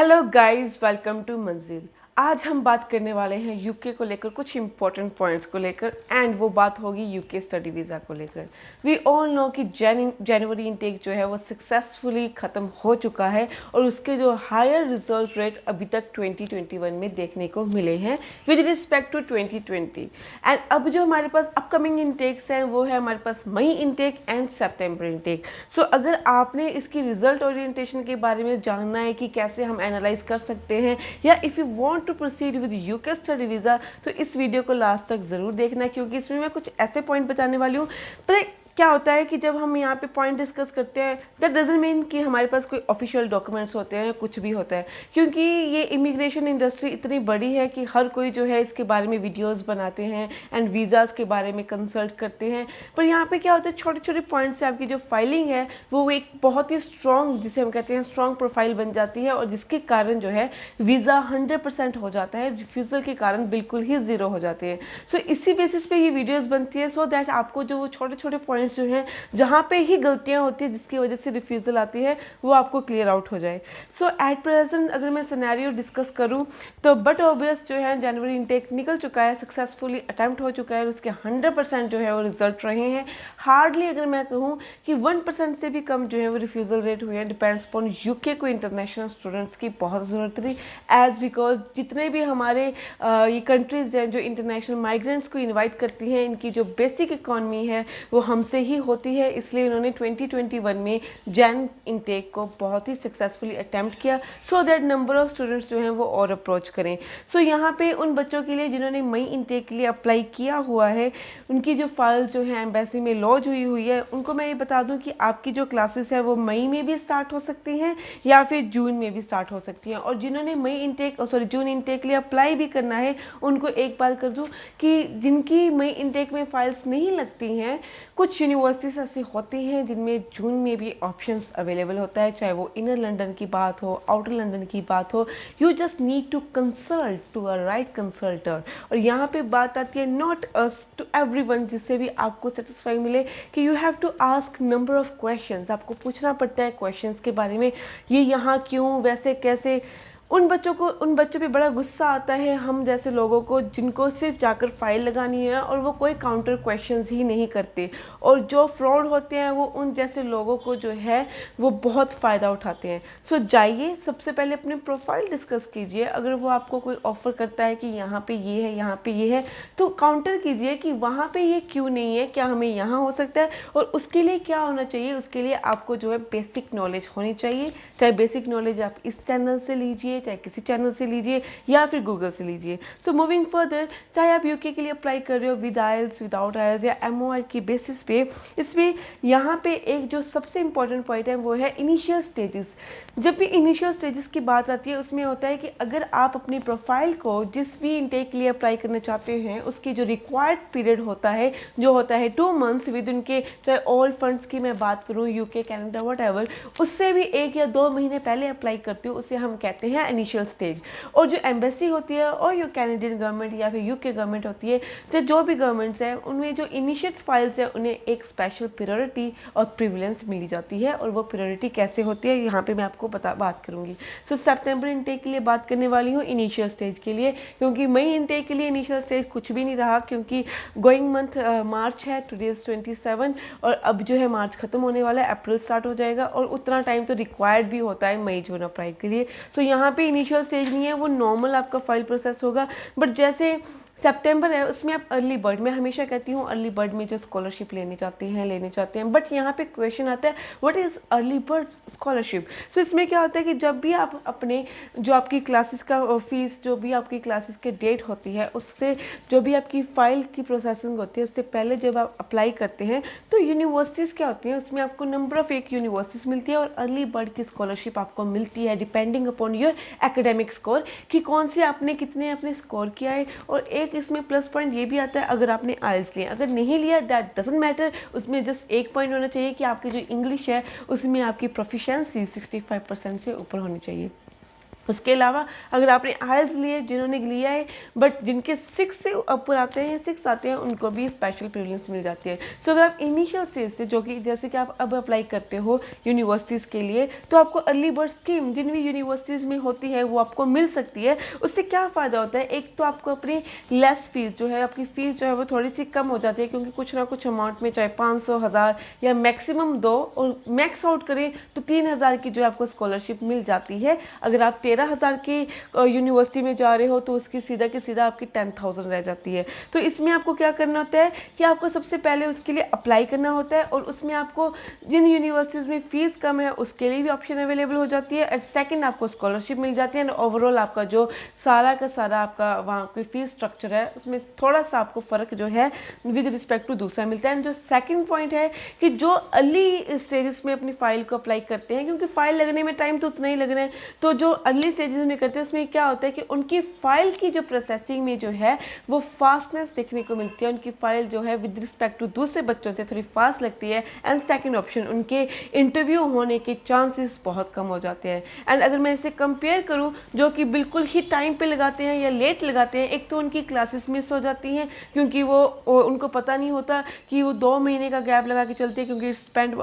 Hello guys, welcome to मंजिल। आज हम बात करने वाले हैं यूके को लेकर कुछ इंपॉर्टेंट पॉइंट्स को लेकर एंड वो बात होगी यूके स्टडी वीज़ा को लेकर। वी ऑल नो कि जनवरी इनटेक जो है वो सक्सेसफुली ख़त्म हो चुका है और उसके जो हायर रिजल्ट रेट अभी तक 2021 में देखने को मिले हैं विद रिस्पेक्ट टू 2020। एंड अब जो हमारे पास अपकमिंग इनटेक्स हैं वो है हमारे पास मई इनटेक एंड सितंबर इनटेक। सो अगर आपने इसकी रिजल्ट ओरिएंटेशन के बारे में जानना है कि कैसे हम एनालाइज कर सकते हैं या if you want to proceed with UK study visa, तो इस वीडियो को लास्ट तक ज़रूर देखना क्योंकि इसमें मैं कुछ ऐसे पॉइंट बताने वाली हूँ। पर क्या होता है कि जब हम यहाँ पे पॉइंट डिस्कस करते हैं दैट डजंट मीन कि हमारे पास कोई ऑफिशियल डॉक्यूमेंट्स होते हैं, कुछ भी होता है, क्योंकि ये इमिग्रेशन इंडस्ट्री इतनी बड़ी है कि हर कोई जो है इसके बारे में वीडियोस बनाते हैं एंड वीज़ाज़ के बारे में कंसल्ट करते हैं। पर यहाँ पे क्या होता है, छोटे छोटे पॉइंट से आपकी जो फाइलिंग है वो एक बहुत ही स्ट्रॉन्ग, जिसे हम कहते हैं स्ट्रॉन्ग प्रोफाइल बन जाती है और जिसके कारण जो है वीज़ा 100% हो जाता है, रिफ्यूज़ल के कारण बिल्कुल ही ज़ीरो हो जाते हैं। सो इसी बेसिस पे ये वीडियोज़ बनती है सो दैट आपको जो वो छोटे छोटे पॉइंट्स जो हैं जहाँ पे ही गलतियाँ होती है जिसकी वजह से रिफ्यूज़ल आती है वो आपको क्लियर आउट हो जाए। सो एट प्रेजेंट अगर मैं सिनेरियो डिस्कस करूँ तो बट ऑब्वियस जो है जनवरी इनटेक निकल चुका है, सक्सेसफुली अटैम्प्ट हो चुका है और उसके 100% जो है वो रिजल्ट रहे हैं। हार्डली अगर मैं कहूँ कि 1% से भी कम जो है वो रिफ्यूज़ल रेट हुए हैं। डिपेंड्स अपॉन यूके को इंटरनेशनल स्टूडेंट्स की बहुत ज़रूरत थी एज बिकॉज जितने भी हमारे ये कंट्रीज़ हैं जो इंटरनेशनल माइग्रेंट्स को इन्वाइट करती हैं, इनकी जो बेसिक इकॉनमी है वो हमसे ही होती है, इसलिए इन्होंने 2021 में जैन इनटेक को बहुत ही सक्सेसफुली अटैम्प्ट किया so that number of students जो हैं वो और अप्रोच करें। सो यहाँ पे उन बच्चों के लिए जिन्होंने मई इनटेक के लिए अप्लाई किया हुआ है, उनकी जो फाइल जो है एम्बेसी में लॉन्च हुई है, उनको मैं ये बता दूँ कि आपकी जो क्लासेस है वो मई में भी स्टार्ट हो सकती हैं या फिर जून में भी स्टार्ट हो सकती हैं। और जिन्होंने जून इनटेक के लिए अप्लाई भी करना है उनको एक बात कर दूँ कि जिनकी मई इनटेक में फाइल्स नहीं लगती हैं, कुछ यूनिवर्सिटीज़ ऐसी होती हैं जिनमें जून में भी ऑप्शंस अवेलेबल होता है, चाहे वो इनर लंदन की बात हो, आउटर लंदन की बात हो। You just need to consult to a right consulter. और यहाँ पे बात आती है नॉट अस टू एवरीवन, जिससे भी आपको सेटिस्फाई मिले कि you have to ask number of questions. आपको पूछना पड़ता है क्वेश्चंस के बारे में, ये यहाँ क्यों, वैसे कैसे। उन बच्चों पे बड़ा गुस्सा आता है हम जैसे लोगों को जिनको सिर्फ जाकर फाइल लगानी है और वो कोई काउंटर क्वेश्चंस ही नहीं करते। और जो फ्रॉड होते हैं वो उन जैसे लोगों को जो है वो बहुत फ़ायदा उठाते हैं। सो जाइए, सबसे पहले अपनी प्रोफाइल डिस्कस कीजिए। अगर वो आपको कोई ऑफ़र करता है कि यहाँ पे ये है, यहाँ पे ये है, तो काउंटर कीजिए कि वहाँ पे ये क्यों नहीं है, क्या हमें यहाँ हो सकता है और उसके लिए क्या होना चाहिए। उसके लिए आपको जो है बेसिक नॉलेज होनी चाहिए, चाहे बेसिक नॉलेज आप इस चैनल से लीजिए, चाहे किसी चैनल से लीजिए या फिर गूगल से लीजिए। सो मूविंग फर्दर, चाहे आप यूके के लिए अप्लाई कर रहे हो विद आइल्स, विदाउट आइल्स या एमओआई की बेसिस पे, इसमें यहाँ पे एक जो सबसे इंपॉर्टेंट पॉइंट है वो है इनिशियल स्टेजेस। जब भी इनिशियल स्टेजेस की बात आती है उसमें होता है कि अगर आप अपनी प्रोफाइल को जिस भी इनटेक के लिए अप्लाई करना चाहते हैं उसकी जो रिक्वायर्ड पीरियड होता है जो होता है 2 मंथ्स विद उनके, चाहे ऑल फंड्स की मैं बात करूँ, यूके, कनाडा, व्हाटएवर, उससे भी 1 या 2 महीने पहले अप्लाई करते हो, उसे हम कहते हैं इनिशियल स्टेज। और जो एम्बेसी होती है और जो कैनेडियन गवर्नमेंट या फिर यूके गवर्नमेंट होती है, चाहे जो भी गवर्नमेंट्स हैं, उनमें जो इनिशियल फाइल्स है उन्हें एक स्पेशल प्रायोरिटी और प्रिविलेंस मिली जाती है। और वो प्रायोरिटी कैसे होती है यहाँ पे मैं आपको बात करूँगी। सो सितंबर इनटेक के लिए बात करने वाली हूँ इनिशियल स्टेज के लिए, क्योंकि मई इनटेक के लिए इनिशियल स्टेज कुछ भी नहीं रहा, क्योंकि गोइंग मंथ मार्च है, टुडे इज 27 और अब जो है मार्च खत्म होने वाला है, अप्रैल स्टार्ट हो जाएगा और उतना टाइम तो रिक्वायर्ड भी होता है मई जून अप्लाई के लिए। सो यहाँ पे इनिशियल स्टेज नहीं है, वो नॉर्मल आपका फाइल प्रोसेस होगा। बट जैसे सितंबर है उसमें आप अर्ली बर्ड, मैं हमेशा कहती हूँ अर्ली बर्ड में जो स्कॉलरशिप लेने चाहते हैं, बट यहाँ पे क्वेश्चन आता है what is early bird scholarship. So इसमें क्या होता है कि जब भी आप अपने जो आपकी क्लासेस का फीस, जो भी आपकी क्लासेस के डेट होती है, उससे जो भी आपकी फ़ाइल की प्रोसेसिंग होती है उससे पहले जब आप अप्लाई करते हैं तो यूनिवर्सिटीज़ क्या होती हैं, उसमें आपको नंबर ऑफ़ एक यूनिवर्सिटीज़ मिलती है और अर्ली बर्ड की स्कॉलरशिप आपको मिलती है depending upon your academic score, कि कौन से आपने कितने अपने स्कोर किया है। और एक इसमें प्लस पॉइंट ये भी आता है अगर आपने आइल्स लिया, अगर नहीं लिया दैट डजंट मैटर, उसमें जस्ट एक पॉइंट होना चाहिए कि आपकी जो इंग्लिश है उसमें आपकी प्रोफिशिएंसी 65% से ऊपर होनी चाहिए। उसके अलावा अगर आपने आइल्स लिए, जिन्होंने लिया है बट जिनके 6 से ऊपर आते हैं, 6 आते हैं, उनको भी स्पेशल प्रीलिम्स मिल जाती है। सो अगर आप इनिशियल स्टेज से, जो कि जैसे कि आप अब अप्लाई करते हो यूनिवर्सिटीज़ के लिए, तो आपको अर्ली बर्ड स्कीम जिन भी यूनिवर्सिटीज़ में होती है वो आपको मिल सकती है। उससे क्या फ़ायदा होता है, एक तो आपको अपनी लेस फीस जो है, आपकी फ़ीस जो है वो थोड़ी सी कम हो जाती है, क्योंकि कुछ ना कुछ अमाउंट में चाहे 500, 1000 या मैक्सिमम 2 और मैक्स आउट करें तो 3000 की जो है आपको स्कॉलरशिप मिल जाती है। अगर आप 13,000 की यूनिवर्सिटी में जा रहे हो तो उसकी सीधा की सीधा आपकी 10,000 रह जाती है। तो इसमें आपको क्या करना होता है कि आपको सबसे पहले उसके लिए अप्लाई करना होता है, और उसमें आपको जिन यूनिवर्सिटीज़ में फ़ीस कम है उसके लिए भी ऑप्शन अवेलेबल हो जाती है, एंड सेकंड आपको स्कॉलरशिप मिल जाती है, एंड ओवरऑल आपका जो सारा का सारा आपका वहाँ की फ़ीस स्ट्रक्चर है उसमें थोड़ा सा आपको फ़र्क जो है विद रिस्पेक्ट टू दूसरा मिलता है। एंड जो सेकेंड पॉइंट है कि जो अर्ली स्टेजेस में अपनी फ़ाइल को अप्लाई करते हैं, क्योंकि फ़ाइल लगने में टाइम तो उतना ही लगना है, तो जो अर्ली स्टेजेस में करते हैं उसमें क्या होता है कि उनकी फ़ाइल की जो प्रोसेसिंग में जो है वो फास्टनेस देखने को मिलती है, उनकी फ़ाइल जो है विद रिस्पेक्ट टू दूसरे बच्चों से थोड़ी फास्ट लगती है। एंड सेकंड ऑप्शन, उनके इंटरव्यू होने के चांसेस बहुत कम हो जाते हैं। एंड अगर मैं इसे कंपेयर करूं जो कि बिल्कुल ही टाइम पे लगाते हैं या लेट लगाते हैं, एक तो उनकी क्लासेस मिस हो जाती हैं क्योंकि वो उनको पता नहीं होता कि वो 2 महीने का गैप लगा के चलते हैं, क्योंकि स्पेंड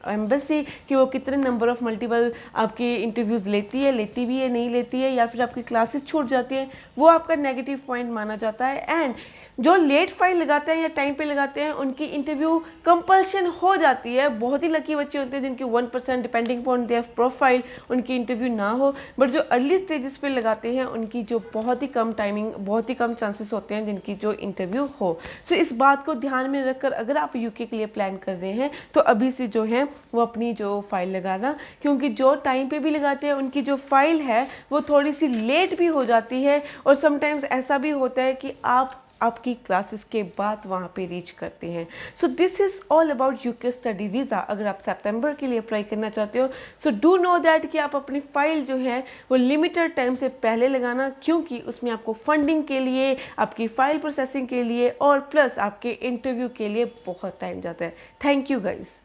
एम्बेसी कि वो कितने नंबर ऑफ मल्टीपल आपकी इंटरव्यूज़ लेती भी है, नहीं लेती है, या फिर आपकी क्लासेस छूट जाती हैं, वो आपका नेगेटिव पॉइंट माना जाता है। एंड जो लेट फाइल लगाते हैं या टाइम पे लगाते हैं उनकी इंटरव्यू कंपल्शन हो जाती है। बहुत ही लकी बच्चे होते हैं जिनकी 1% डिपेंडिंग अपॉन देयर प्रोफाइल उनकी इंटरव्यू ना हो, बट जो अर्ली स्टेजेस पे लगाते हैं उनकी जो बहुत ही कम टाइमिंग, बहुत ही कम चांसेस होते हैं जिनकी जो इंटरव्यू हो। सो इस बात को ध्यान में रखकर अगर आप यूके के लिए प्लान कर रहे हैं तो अभी से जो है वो अपनी जो फाइल लगाना, क्योंकि जो टाइम पे भी लगाते हैं उनकी जो फाइल है वो थोड़ी सी लेट भी हो जाती है, और समटाइम्स ऐसा भी होता है कि आपकी क्लासेस के बाद वहाँ पे रीच करते हैं। So this is all about UK study visa. अगर आप सितंबर के लिए अप्लाई करना चाहते हो, सो डू नो दैट कि आप अपनी फ़ाइल जो है वो लिमिटेड टाइम से पहले लगाना, क्योंकि उसमें आपको फंडिंग के लिए, आपकी फ़ाइल प्रोसेसिंग के लिए और प्लस आपके इंटरव्यू के लिए बहुत टाइम जाता है। Thank you guys.